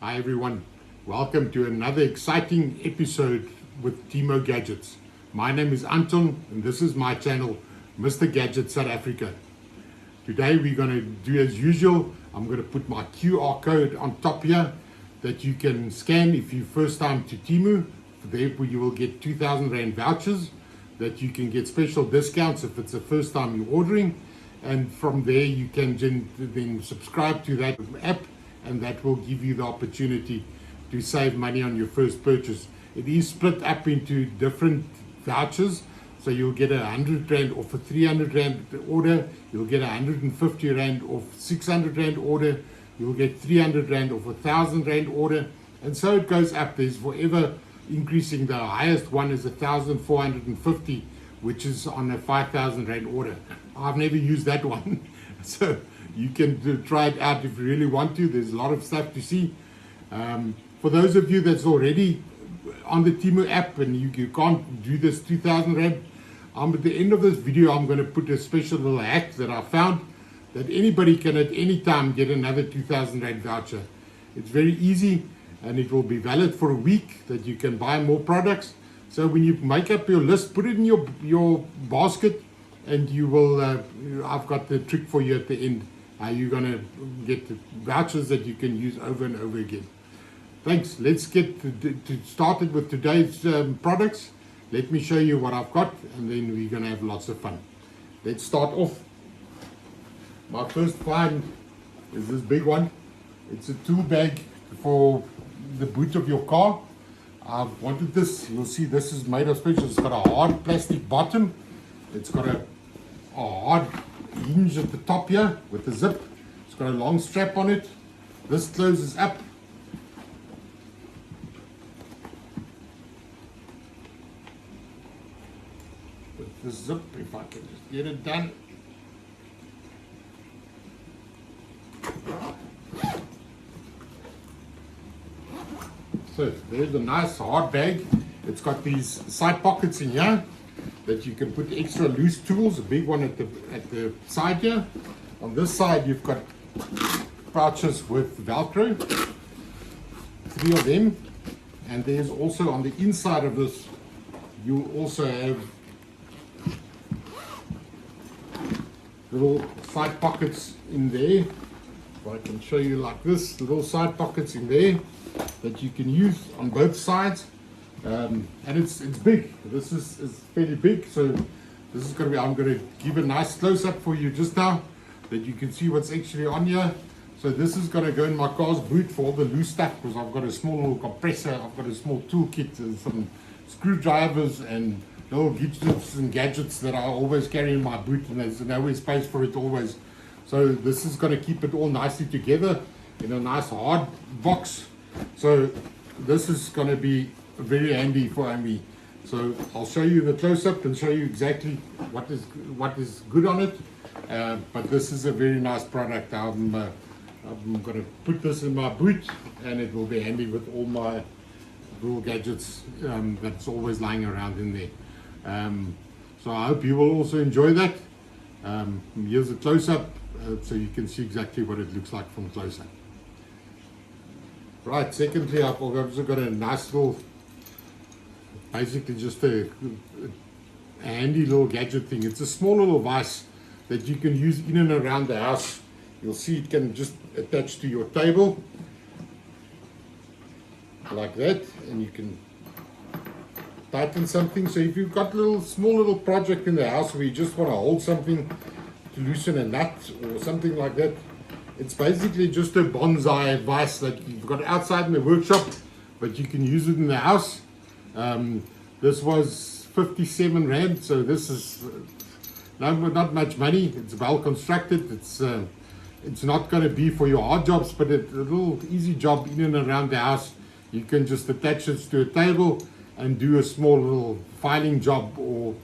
Hi everyone, welcome to another exciting episode with Temu Gadgets. My name is Anton and this is my channel, Mr. Gadget South Africa. Today we're going to do as usual. I'm going to put my QR code on top here that you can scan if you're first time to Temu. Therefore you will get 2,000 Rand vouchers that you can get special discounts if it's the first time you're ordering. And from there you can then subscribe to that app, and that will give you the opportunity to save money on your first purchase. It is split up into different vouchers, so you'll get 100 Rand off a 300 Rand order, you'll get 150 Rand off 600 Rand order, you'll get 300 Rand off a 1,000 Rand order, and so it goes up. There's forever increasing. The highest one is 1,450, which is on a 5,000 Rand order. I've never used that one, so you can try it out if you really want to. There's a lot of stuff to see. For those of you that's already on the Temu app and you can't do this 2,000 Rand, at the end of this video I'm going to put a special little hack that I found that anybody can at any time get another 2,000 Rand voucher. It's very easy and it will be valid for a week that you can buy more products. So when you make up your list, put it in your basket, and you will, I've got the trick for you at the end. You're going to get the vouchers that you can use over and over again. Thanks. Let's get started with today's products. Let me show you what I've got, and then we're going to have lots of fun. Let's start off. My first find is this big one. It's a tool bag for the boot of your car. I've wanted this. You'll see this is made of special. It's got a hard plastic bottom. It's got a hard hinge at the top here with the zip. It's got a long strap on it. This closes up. With the zip, if I can just get it done. So there's a nice hard bag. It's got these side pockets in here that you can put extra loose tools, a big one at the side here. On this side you've got pouches with Velcro, 3 of them, and there's also on the inside of this you also have little side pockets in there. If I can show you like this, little side pockets in there that you can use on both sides. And it's big. This is fairly big, so this is going to be, I'm going to give a nice close-up for you just now that you can see what's actually on here. So this is going to go in my car's boot for all the loose stuff, because I've got a small little compressor, I've got a small toolkit and some screwdrivers and little gadgets and gadgets that I always carry in my boot, and there's nowhere space for it always. So this is going to keep it all nicely together in a nice hard box. So this is going to be very handy for me. So I'll show you the close-up and show you exactly what is good on it. But this is a very nice product. I'm going to put this in my boot, and it will be handy with all my little gadgets that's always lying around in there. So I hope you will also enjoy that. Here's a close-up so you can see exactly what it looks like from close-up. Right, secondly, I've also got a nice little, basically just a handy little gadget thing. It's a small little vise that you can use in and around the house. You'll see it can just attach to your table like that, and you can tighten something. So if you've got a small little project in the house where you just want to hold something to loosen a nut or something like that, it's basically just a bonsai vise that you've got outside in the workshop, but you can use it in the house. This was 57 Rand, so this is not much money. It's well constructed. It's not going to be for your hard jobs, but a little easy job in and around the house. You can just attach it to a table and do a small little filing job or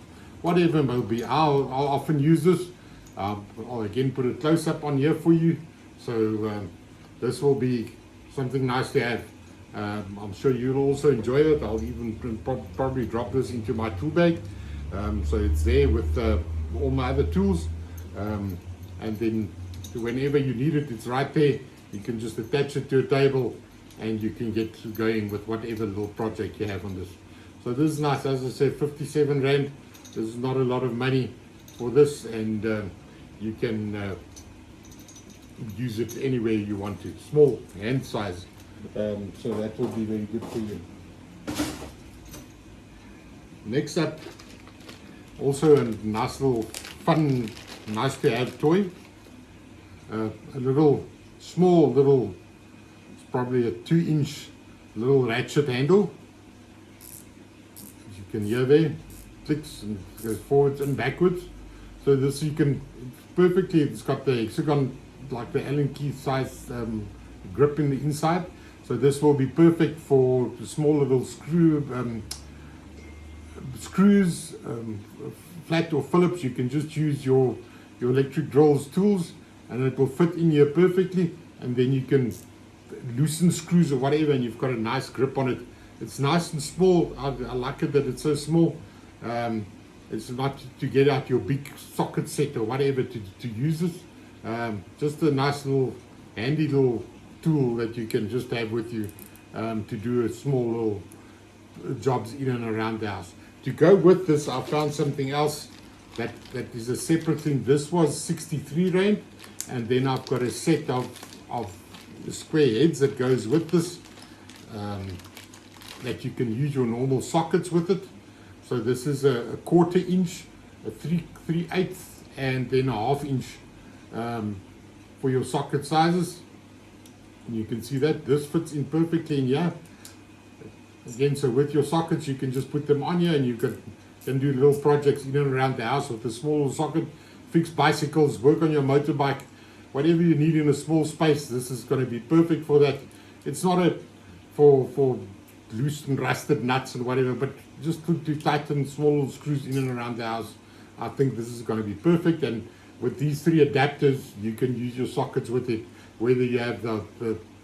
whatever it may be. I'll often use this. I'll again put a close-up on here for you. So this will be something nice to have. I'm sure you'll also enjoy it. I'll even probably drop this into my tool bag. So it's there with all my other tools. And then whenever you need it, it's right there. You can just attach it to a table and you can get going with whatever little project you have on this. So this is nice. As I said, 57 Rand. This is not a lot of money for this, and you can use it anywhere you want to. Small hand size, so that will be very good for you. Next up, also a nice little fun, nice to have toy. A little small little, it's probably a 2-inch little ratchet handle. As you can hear there, clicks and goes forwards and backwards. So this you can perfectly, it's got the hexagon, like the Allen key size grip in the inside. So this will be perfect for the small little screws, flat or Phillips. You can just use your electric drills tools, and it will fit in here perfectly, and then you can loosen screws or whatever, and you've got a nice grip on it. It's nice and small. I like it that it's so small. It's not to get out your big socket set or whatever to use it. Just a nice little handy little tool that you can just have with you to do a small little jobs in and around the house. To go with this, I found something else that is a separate thing. This was 63 Rand, and then I've got a set of square heads that goes with this, that you can use your normal sockets with it. So this is a 1/4 inch, a 3/8, and then a 1/2 inch for your socket sizes. And you can see that this fits in perfectly in here. Again, so with your sockets, you can just put them on here, and you can do little projects in and around the house with a small socket, fix bicycles, work on your motorbike, whatever you need in a small space. This is going to be perfect for that. It's not for loose and rusted nuts and whatever, but just to tighten small little screws in and around the house. I think this is going to be perfect, and with these 3 adapters, you can use your sockets with it, whether you have the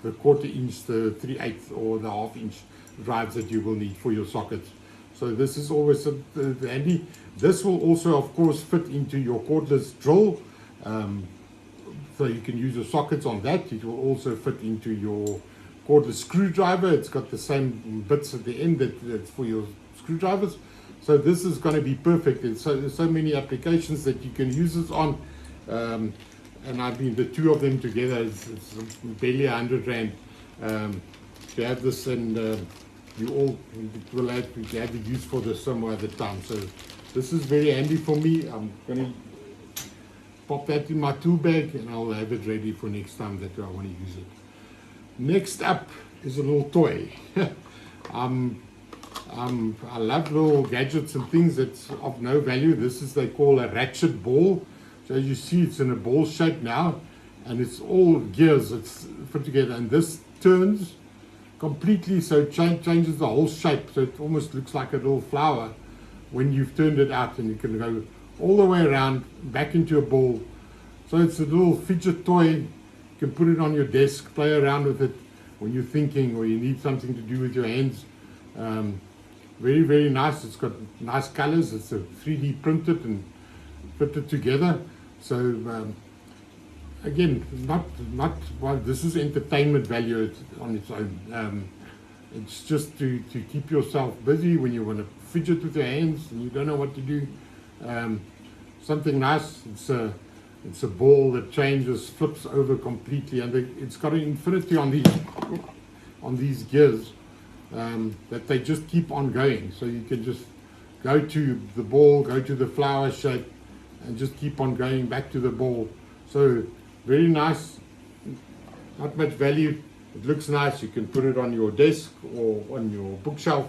1/4 inch, the 3/8, or the 1/2 inch drives that you will need for your sockets. So this is always handy. This will also, of course, fit into your cordless drill, so you can use your sockets on that. It will also fit into your cordless screwdriver. It's got the same bits at the end that's for your screwdrivers. So this is going to be perfect. There's so many applications that you can use this on, and I mean the 2 of them together it's barely 100 Rand. To have this, and you all will have a use for this some other time. So this is very handy for me. I'm going to pop that in my tool bag, and I'll have it ready for next time that I want to use it. Next up is a little toy. I love little gadgets and things that's of no value. This is, they call a ratchet ball. So as you see, it's in a ball shape now, and it's all gears. It's put together, and this turns completely, so it changes the whole shape. So it almost looks like a little flower when you've turned it out, and you can go all the way around back into a ball. So it's a little fidget toy. You can put it on your desk, play around with it when you're thinking or you need something to do with your hands. Very, very nice. It's got nice colors. It's a 3D printed and fitted together. So again, not well, this is entertainment value on its own. It's just to keep yourself busy when you want to fidget with your hands and you don't know what to do. Something nice. It's a ball that changes, flips over completely, and it's got an infinity on these gears that they just keep on going. So you can just go to the ball, go to the flower shape, and just keep on going back to the ball. So very nice. Not much value. It looks nice. You can put it on your desk or on your bookshelf.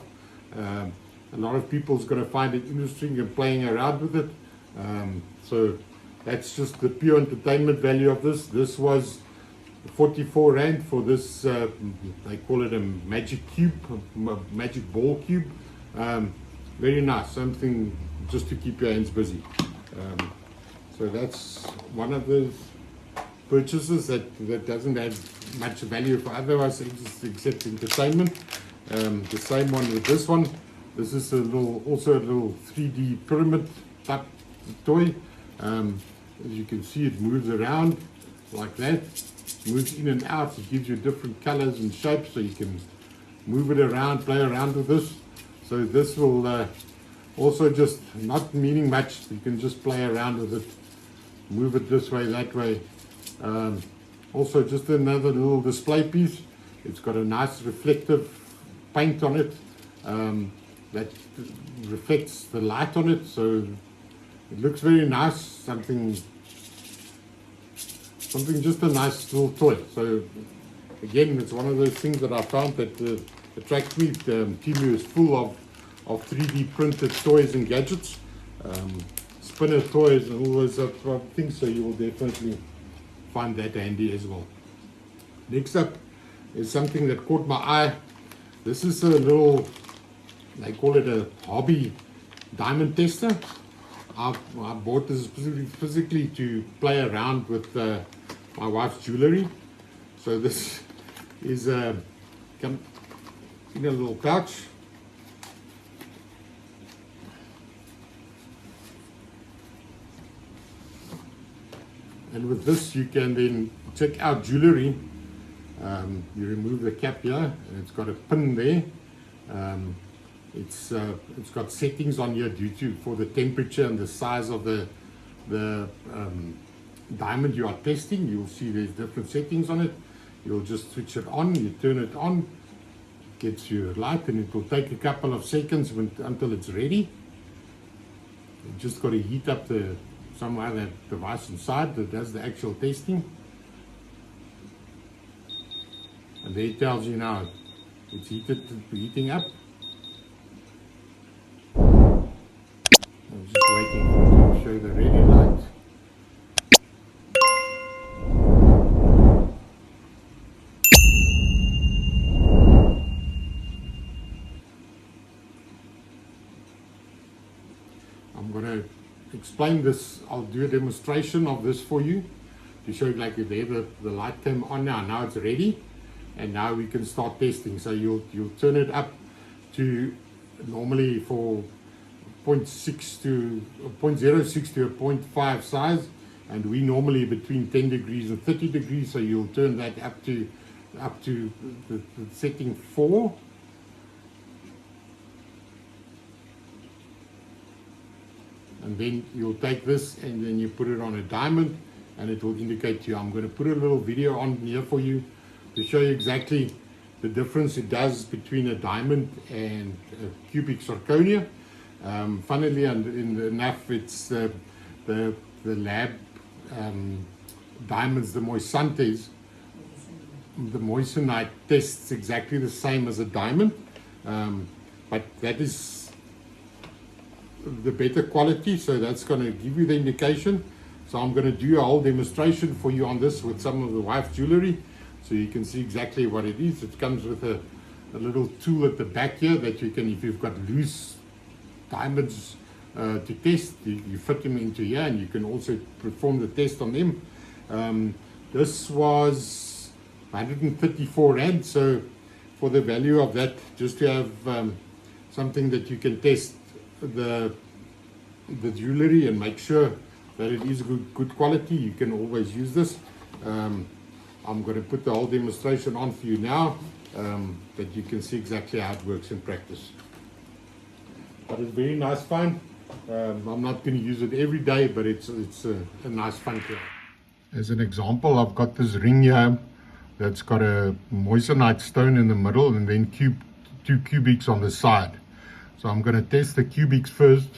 A lot of people's going to find it interesting and playing around with it. So that's just the pure entertainment value of this. This was 44 Rand for this, they call it a magic cube, magic ball cube. Very nice, something just to keep your hands busy. So that's one of those purchases that doesn't have much value for otherwise except entertainment. The same one with this one. This is also a little 3D pyramid type toy. As you can see, it moves around like that. moves in and out. It gives you different colors and shapes, so you can move it around, play around with this. So this will also, just not meaning much, you can just play around with it, move it this way, that way. Also just another little display piece. It's got a nice reflective paint on it that reflects the light on it, so it looks very nice. Something just a nice little toy. So again, it's one of those things that I found that attracts me. Temu is full of 3D printed toys and gadgets, spinner toys and all those other things, so you will definitely find that handy as well. Next up is something that caught my eye. This is a little, they call it a hobby diamond tester. I bought this physically to play around with my wife's jewelry. So this is come in a little pouch. And with this, you can then check out jewelry. You remove the cap here, and it's got a pin there. It's got settings on here for the temperature and the size of the diamond you are testing. You'll see there's different settings on it. You'll just switch it on, you turn it on, it gets you a light, and it will take a couple of seconds until it's ready. You just got to heat up somehow that device inside that does the actual testing. And there it tells you now it's heating up. I'm just waiting for it to show the ready light. I'm going to explain this. I'll do a demonstration of this for you to show you, like, there the light came on now it's ready, and now we can start testing. So you'll turn it up to normally for 0.6 to 0.06 to a 0.5 size, and we normally between 10 degrees and 30 degrees, so you'll turn that up to the setting 4. And then you'll take this and then you put it on a diamond, and it will indicate to you. I'm going to put a little video on here for you to show you exactly the difference it does between a diamond and a cubic zirconia. Funnily enough, it's the lab diamonds, the moissantes. The moissanite tests exactly the same as a diamond, but that is the better quality, so that's going to give you the indication. So I'm going to do a whole demonstration for you on this with some of the wife's jewelry, so you can see exactly what it is. It comes with a little tool at the back here that you can, if you've got loose diamonds to test, you fit them into here, and you can also perform the test on them. This was 134 Rand, so for the value of that, just to have something that you can test the jewelry and make sure that it is good quality, you can always use this. I'm going to put the whole demonstration on for you now, that you can see exactly how it works in practice. But it's very nice fun. I'm not going to use it every day, but it's a nice fun tool. As an example, I've got this ring here that's got a moissanite stone in the middle, and then 2 cubics on the side. So I'm going to test the cubics first.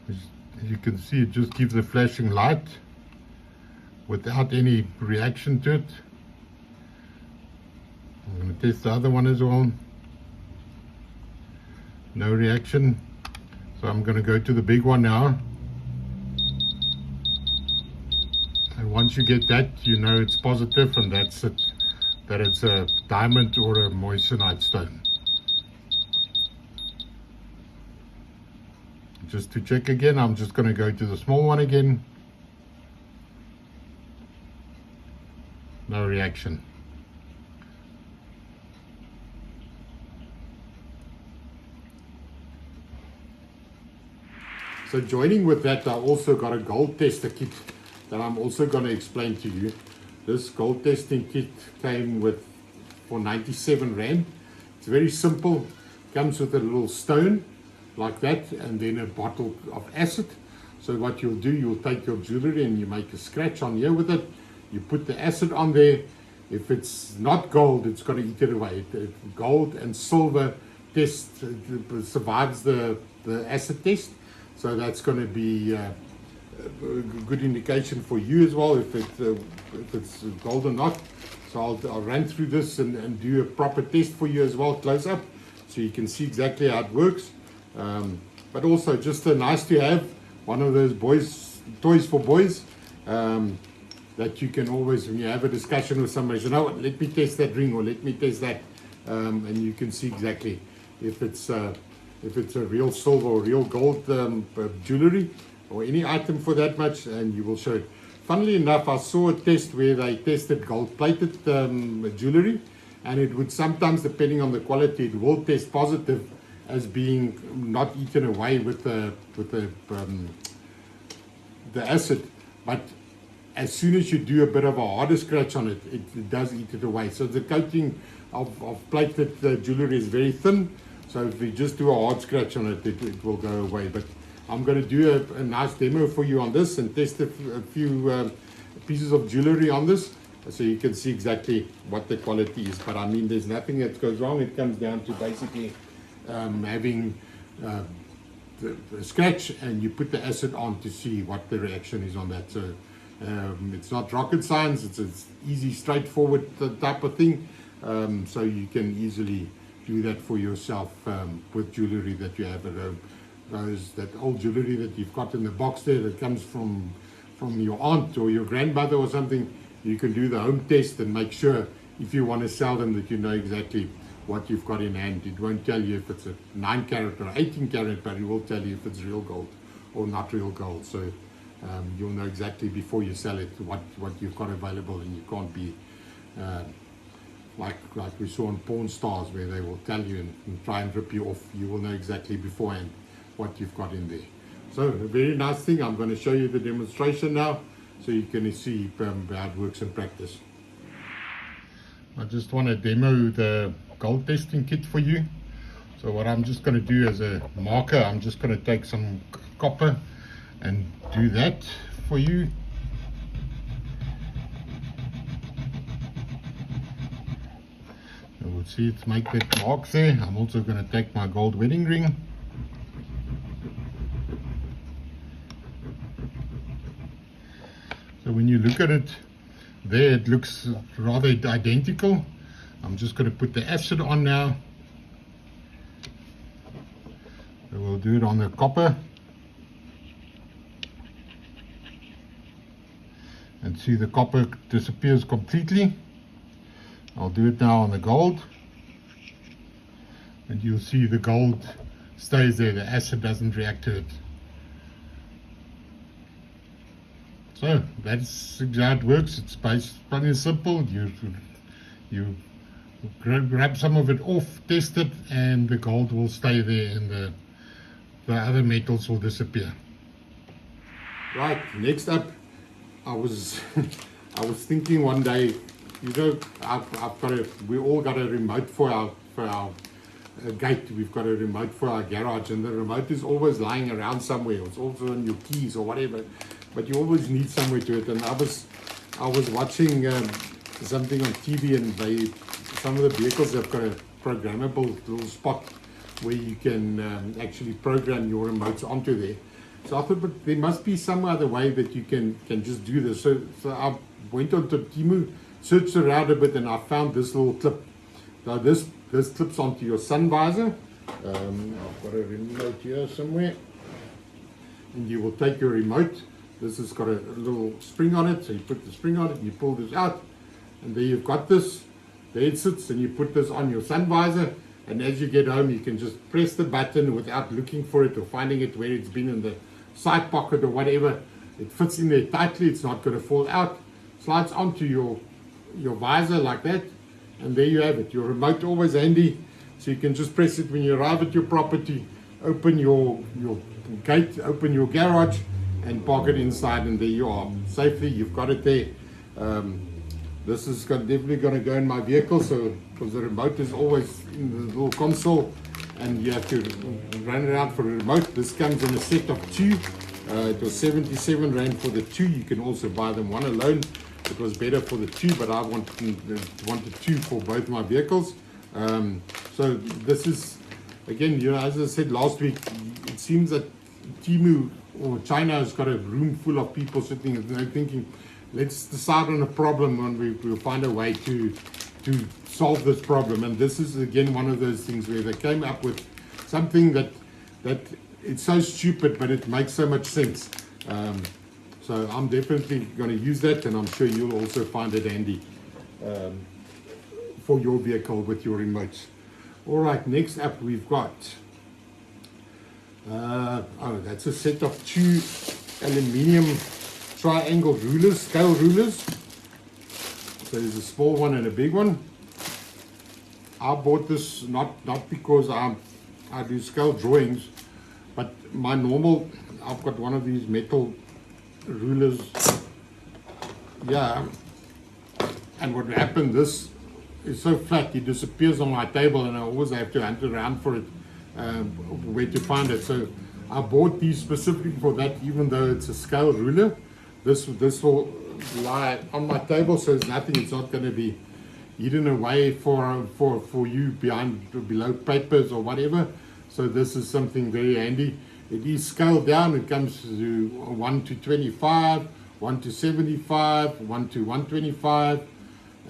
As you can see, it just gives a flashing light without any reaction to it. I'm going to test the other one as well. No reaction. So I'm going to go to the big one now. And once you get that, you know it's positive, and that's it, that it's a diamond or a moissanite stone. Just to check again, I'm just going to go to the small one again. No reaction. So joining with that, I also got a gold tester kit that I'm also going to explain to you. This gold testing kit came with for 97 Rand. It's very simple. Comes with a little stone like that, and then a bottle of acid. So what you'll do, you'll take your jewelry and you make a scratch on here with it. You put the acid on there. If it's not gold, it's going to eat it away. Gold and silver test survives the acid test, so that's going to be a good indication for you as well if it's gold or not. So I'll run through this and do a proper test for you as well, close up, so you can see exactly how it works. But also just nice to have one of those toys for boys, that you can always, when you have a discussion with somebody, you know what, let me test that ring, or let me test that, and you can see exactly if it's a real silver or real gold jewelry, or any item for that much, and you will show it. Funnily enough, I saw a test where they tested gold-plated jewelry, and it would sometimes, depending on the quality, it will test positive as being not eaten away with the acid, but as soon as you do a bit of a harder scratch on it, it does eat it away. So the coating of plated jewelry is very thin, so if you just do a hard scratch on it, it will go away. But I'm going to do a nice demo for you on this and test a few pieces of jewelry on this, so you can see exactly what the quality is. But I mean, there's nothing that goes wrong. It comes down to basically having the scratch, and you put the acid on to see what the reaction is on that. So it's not rocket science. It's easy, straightforward type of thing. So you can easily do that for yourself with jewelry that you have at home. That old jewelry that you've got in the box there that comes from your aunt or your grandmother or something, you can do the home test and make sure, if you want to sell them, that you know exactly what you've got in hand. It won't tell you if it's a 9 carat or 18 carat, but it will tell you if it's real gold or not real gold. So you'll know exactly before you sell it what you've got available, and you can't be like we saw on Pawn Stars, where they will tell you and try and rip you off. You will know exactly beforehand what you've got in there. So a very nice thing. I'm going to show you the demonstration now, so you can see how it works in practice. I just want to demo the gold testing kit for you. So what I'm just going to do as a marker, I'm just going to take some copper and do that for you. You will see it make that mark there. I'm also going to take my gold wedding ring. So when you look at it there, it looks rather identical. I'm just going to put the acid on now. So we'll do it on the copper. And see, the copper disappears completely. I'll do it now on the gold. And you'll see the gold stays there. The acid doesn't react to it. So that's how it works. It's pretty simple. You grab some of it off, test it, and the gold will stay there, and the other metals will disappear. Right, next up, I was thinking one day, you know, we all got a remote for our gate. We've got a remote for our garage, and the remote is always lying around somewhere. It's also on your keys or whatever, but you always need somewhere to it. And I was watching something on TV, and some of the vehicles have got a programmable little spot where you can actually program your remotes onto there. So I thought, but there must be some other way that you can just do this. So I went onto Temu, searched around a bit, and I found this little clip. Now this clips onto your sun visor. I've got a remote here somewhere, and you will take your remote. This has got a little spring on it, so you put the spring on it and you pull this out, and there you've got this. There it sits, and you put this on your sun visor, and as you get home you can just press the button without looking for it or finding it where it's been in the side pocket or whatever. It fits in there tightly, it's not going to fall out, slides onto your visor like that, and there you have it. Your remote always handy, so you can just press it when you arrive at your property, open your gate, open your garage, and park it inside, and there you are. Safely, you've got it there. This is definitely going to go in my vehicle, so because the remote is always in the little console, and you have to run around for a remote. This comes in a set of 2. It was 77 Rand for the 2. You can also buy them one alone. It was better for the 2, but I wanted 2 for both my vehicles. So this is, again, as I said last week, it seems that Temu or China has got a room full of people sitting and thinking, let's decide on a problem and we'll find a way to solve this problem. And this is, again, one of those things where they came up with something that it's so stupid, but it makes so much sense. So I'm definitely going to use that, and I'm sure you'll also find it handy for your vehicle with your remotes. All right, next up we've got, that's a set of 2 aluminium triangle rulers, scale rulers. So there's a small one and a big one. I bought this not because I do scale drawings, but my normal, I've got one of these metal rulers, yeah, and what happened, this is so flat, it disappears on my table, and I always have to hunt around for it, where to find it. So I bought these specifically for that, even though it's a scale ruler. This will lie on my table, so it's nothing, it's not going to be hidden away for you below papers or whatever. So this is something very handy. It is scaled down. It comes to 1 to 25, 1 to 75, 1 to 125,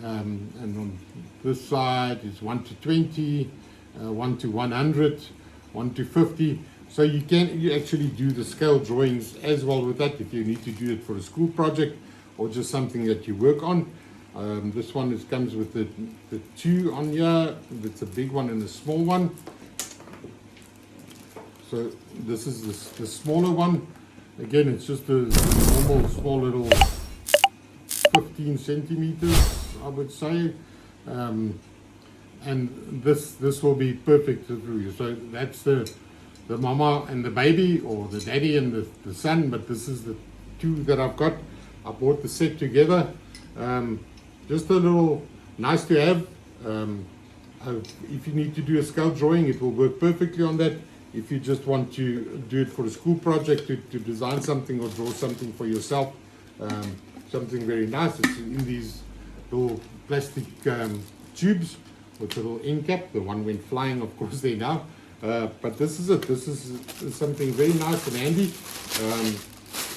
and on this side is 1 to 20, 1 to 100, 1 to 50. So you actually do the scale drawings as well with that if you need to do it for a school project or just something that you work on. This one comes with the 2 on here. It's a big one and a small one. So this is the smaller one. Again, it's just a normal small little 15 centimeters, I would say. And this will be perfect for you. So that's the mama and the baby, or the daddy and the son, but this is the 2 that I've got. I bought the set together. Just a little nice to have. If you need to do a scale drawing, it will work perfectly on that. If you just want to do it for a school project, to design something or draw something for yourself, something very nice. It's in these little plastic tubes with a little end cap. The one went flying, of course, there now. But this is it. This is something very nice and handy.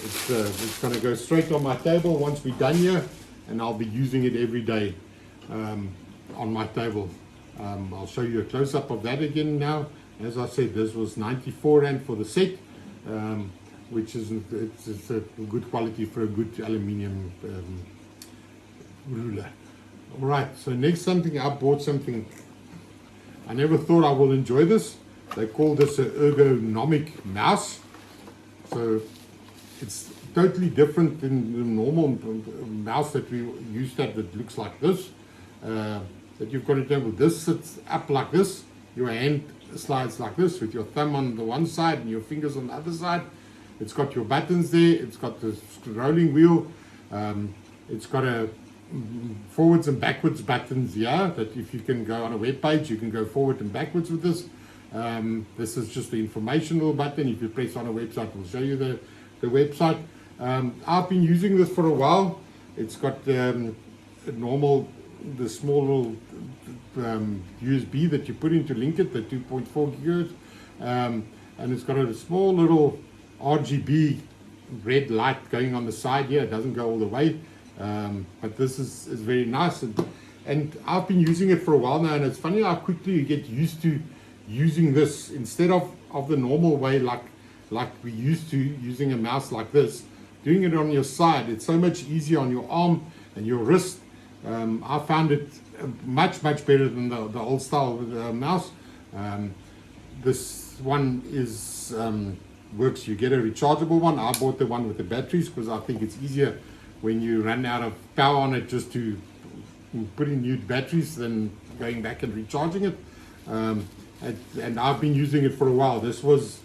It's going to go straight on my table once we're done here, and I'll be using it every day on my table. I'll show you a close-up of that again now. As I said, this was 94 Rand for the set, which is it's a good quality for a good aluminium ruler. All right, so next I bought something. I never thought I will enjoy this. They call this an ergonomic mouse. So it's totally different than the normal mouse that we used to have that looks like this. That you've got to table. This sits up like this. Your hand slides like this with your thumb on the one side and your fingers on the other side. It's got your buttons there. It's got the rolling wheel. It's got a forwards and backwards buttons here, that if you can go on a web page, you can go forward and backwards with this. This is just the informational button. If you press on a website, it will show you the website. I've been using this for a while. It's got the small little USB that you put in to link it, the 2.4 gigahertz, and it's got a small little RGB red light going on the side here. It doesn't go all the way, but this is very nice, and I've been using it for a while now, and it's funny how quickly you get used to using this instead of the normal way, like we used to using a mouse like this. Doing it on your side, it's so much easier on your arm and your wrist. I found it much better than the old style mouse. This one is works. You get a rechargeable one. I bought the one with the batteries because I think it's easier when you run out of power on it just to put in new batteries than going back and recharging it. And I've been using it for a while. This was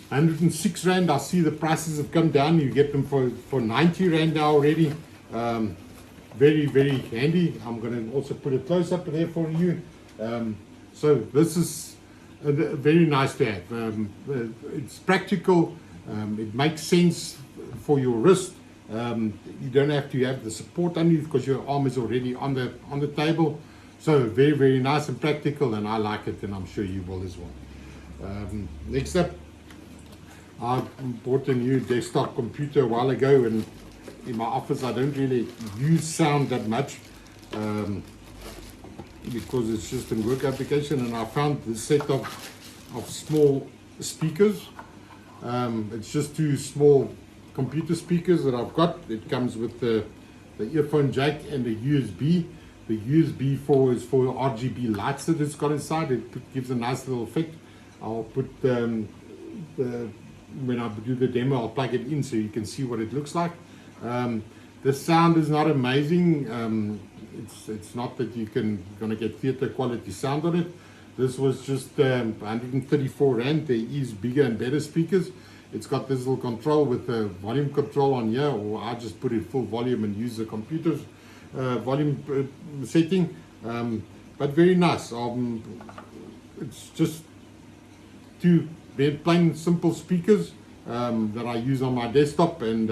106 Rand. I see the prices have come down. You get them for 90 Rand now already. Very, very handy. I'm going to also put a close up there for you. So this is very nice to have. It's practical. It makes sense for your wrist. You don't have to have the support underneath because your arm is already on the table. So very, very nice and practical, and I like it, and I'm sure you will as well. Next up, I bought a new desktop computer a while ago, and in my office I don't really use sound that much because it's just a work application, and I found this set of small speakers. It's just two small computer speakers that I've got. It comes with the earphone jack and the USB. The USB is for RGB lights that it's got inside. It gives a nice little effect. I'll put when I do the demo, I'll plug it in so you can see what it looks like. The sound is not amazing. It's not that you gonna get theater quality sound on it. This was just 134 Rand. There is bigger and better speakers. It's got this little control with the volume control on here, or I just put it full volume and use the computer's volume setting. But very nice. It's just two very plain simple speakers that I use on my desktop, and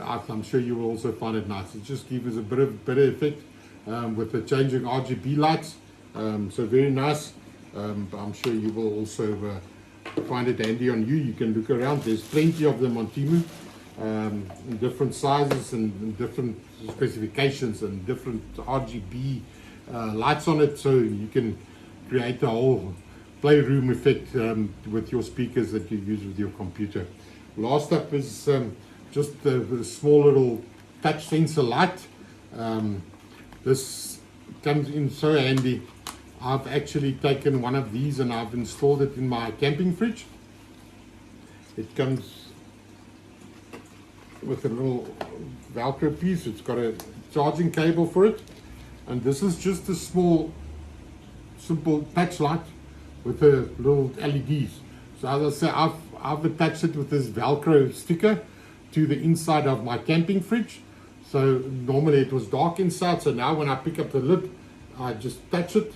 I'm sure you will also find it nice. It just gives us a bit of better effect with the changing RGB lights. So very nice. I'm sure you will also find it handy on you. You can look around. There's plenty of them on Temu in different sizes and different specifications and different RGB lights on it, so you can create a whole playroom effect with your speakers that you use with your computer. Last up is just the small little touch sensor light. This comes in so handy. I've actually taken one of these and I've installed it in my camping fridge. It comes with a little Velcro piece. It's got a charging cable for it, and this is just a small simple touch light with a little LEDs. So as I say, I've attached it with this Velcro sticker to the inside of my camping fridge. So normally it was dark inside, so now when I pick up the lid, I just touch it,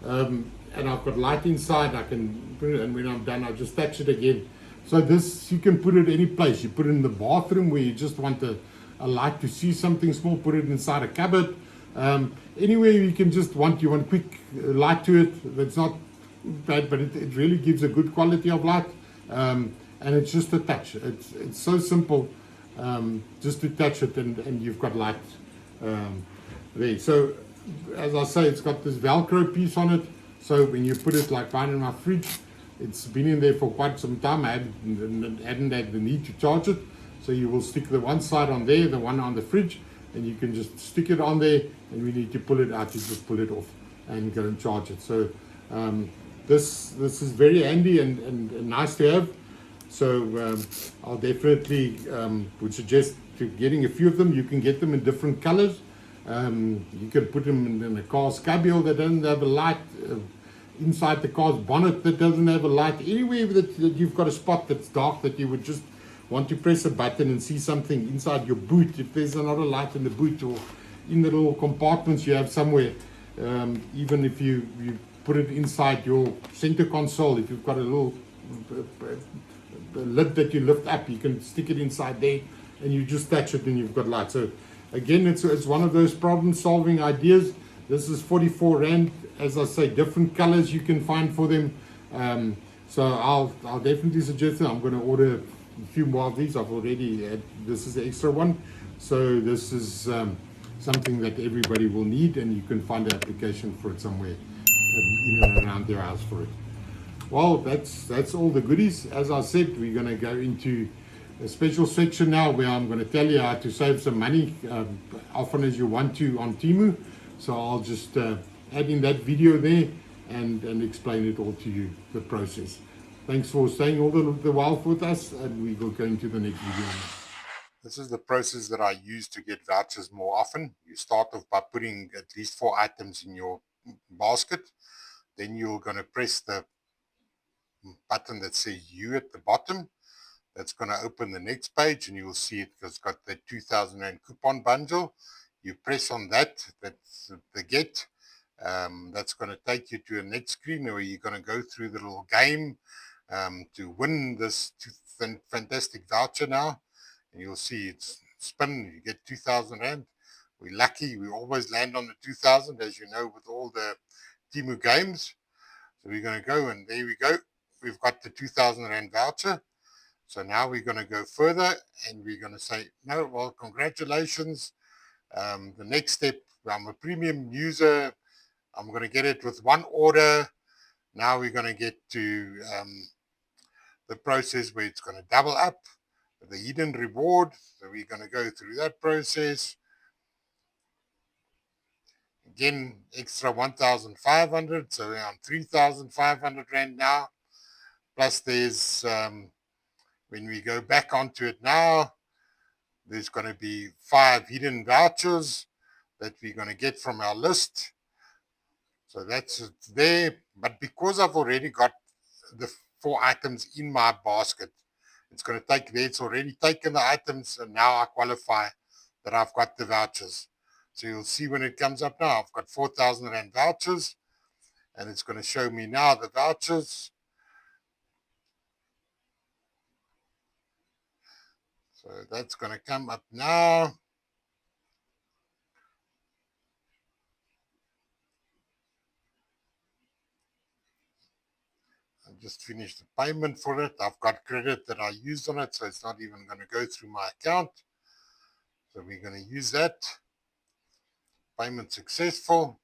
and I've got light inside. I can put it, and when I'm done, I just touch it again. So this, you can put it any place. You put it in the bathroom where you just want a light to see something small. Put it inside a cupboard. Anywhere you want quick light to it. That's not bad, but it really gives a good quality of light. And it's just a touch. It's so simple, just to touch it, and you've got light there. So as I say, it's got this Velcro piece on it. So when you put it like mine in my fridge, it's been in there for quite some time. I hadn't had the need to charge it. So you will stick the one side on there, the one on the fridge, and you can just stick it on there, and we need to pull it out, you just pull it off and go and charge it. So this is very handy and nice to have. So I'll definitely would suggest to getting a few of them. You can get them in different colors. You can put them in a car's cubby that doesn't have a light, inside the car's bonnet that doesn't have a light, anywhere that you've got a spot that's dark that you would just want to press a button and see something inside your boot. If there's another light in the boot or in the little compartments you have somewhere, even if you put it inside your center console, if you've got a little lid that you lift up, you can stick it inside there and you just touch it and you've got light. So again, it's one of those problem solving ideas. This is 44 Rand. As I say, different colors you can find for them. So I'll definitely suggest it. I'm going to order a few more of these. I've already had, this is the extra one. So this is something that everybody will need, and you can find an application for it somewhere in and around their house for it. Well, that's all the goodies. As I said, we're going to go into a special section now where I'm going to tell you how to save some money often as you want to on Temu. So I'll just add in that video there and explain it all to you, the process. Thanks for staying all the while with us, and we will go into the next video. This is the process that I use to get vouchers more often. You start off by putting at least 4 items in your basket. Then you're going to press the button that says U at the bottom. That's going to open the next page, and you will see it's got the 2,000 Rand coupon bundle. You press on that, that's the get. That's going to take you to a next screen where you're going to go through the little game to win this fantastic voucher now. And you'll see it's spin, you get 2,000 Rand. We're lucky, we always land on the 2,000, as you know, with all the Temu games. So we're going to go, and there we go. We've got the 2,000 Rand voucher. So now we're going to go further, and we're going to say, no, well, congratulations. The next step, I'm a premium user. I'm going to get it with one order. Now we're going to get to the process where it's going to double up the hidden reward. So we're going to go through that process. Again, extra 1,500. So we're on 3,500 Rand now. Plus there's, when we go back onto it now, there's going to be 5 hidden vouchers that we're going to get from our list. So that's there. But because I've already got the 4 items in my basket, it's going to take there. It's already taken the items, and now I qualify that I've got the vouchers. So you'll see when it comes up now, I've got 4,000 Rand vouchers, and it's going to show me now the vouchers. So that's going to come up now. I just finished the payment for it. I've got credit that I used on it, so it's not even going to go through my account. So we're going to use that. Payment successful.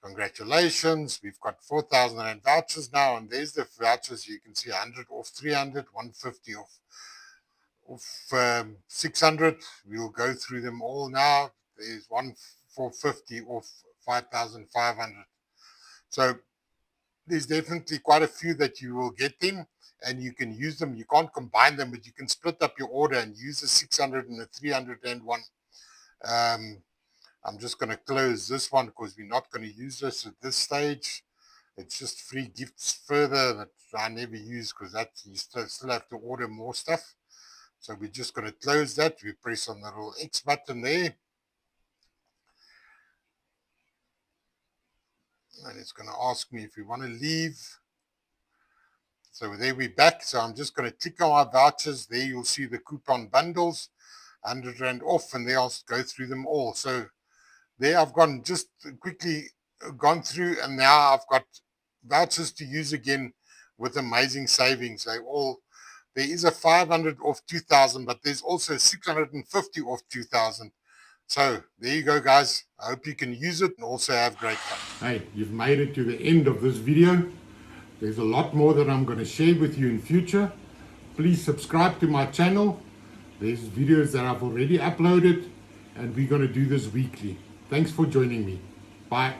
Congratulations. We've got 4,000 Rand vouchers now, and there's the vouchers. You can see 100 off 300, 150 off 600. We'll go through them all now. There's one for 50 off 5,500. So there's definitely quite a few that you will get in, and you can use them. You can't combine them, but you can split up your order and use the 600 and the 300 Rand one. I'm just going to close this one because we're not going to use this at this stage. It's just free gifts further that I never use, because that you still have to order more stuff. So we're just going to close that. We press on the little X button there. And it's going to ask me if we want to leave. So there we're back. So I'm just going to click on our vouchers. There you'll see the coupon bundles, 100 Rand off, and there I'll go through them all. So there I've just quickly gone through, and now I've got vouchers to use again with amazing savings. There is a 500 off 2,000, but there's also 650 off 2,000. So there you go, guys. I hope you can use it and also have great fun. Hey, you've made it to the end of this video. There's a lot more that I'm going to share with you in future. Please subscribe to my channel. There's videos that I've already uploaded, and we're going to do this weekly. Thanks for joining me. Bye.